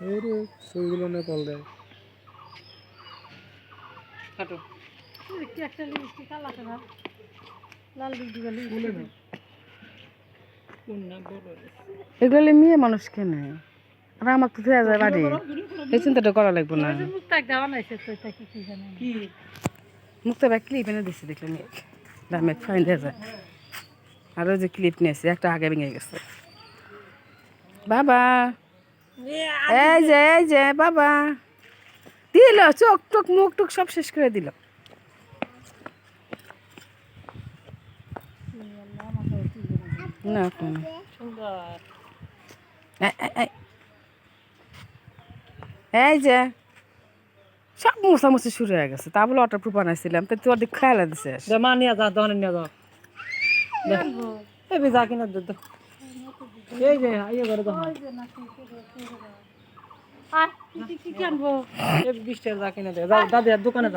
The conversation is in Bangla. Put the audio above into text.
এই রে সুইগুলো নে কল দেয় কাটো কি একটা লিপস্টিক কালা কালার লাল লিপস্টিক বলে না কোন না বড় এগুলো মেয়ে মানুষ কেনে আর আমার তো দেওয়া যায় বাড়ি এই চিন্তাটা করা লাগবে না মুখটা দেওয়া নাইছে তো এটা কি জানেন কি মুখটা ব্যাগ ক্লিপ এনে দিচ্ছে দেখলাম দামে ফাইন দেওয়া যায় আর ওই যে ক্লিপ নিয়েছে একটা আগে ভেঙে গেছে বাবা এই যে বাবা দিল চোখ টোক মুখ টুক সব শেষ করে দিল না কোনো সুন্দর এই যে সব মোছামুছি শুরু হয়ে গেছে তা বলে অটো প্রুফ বানাইছিলাম তো তোর দিক খেয়ালা দিছে যা মা নিয়ে যা দোকানে নিয়ে যাও এই যা কিনা দে দাও এই যে ইয়ে করে দাও আর কি কি আনবো এই 20 টাকা যা কিনা দে যাও দাদি আর দোকানে যাও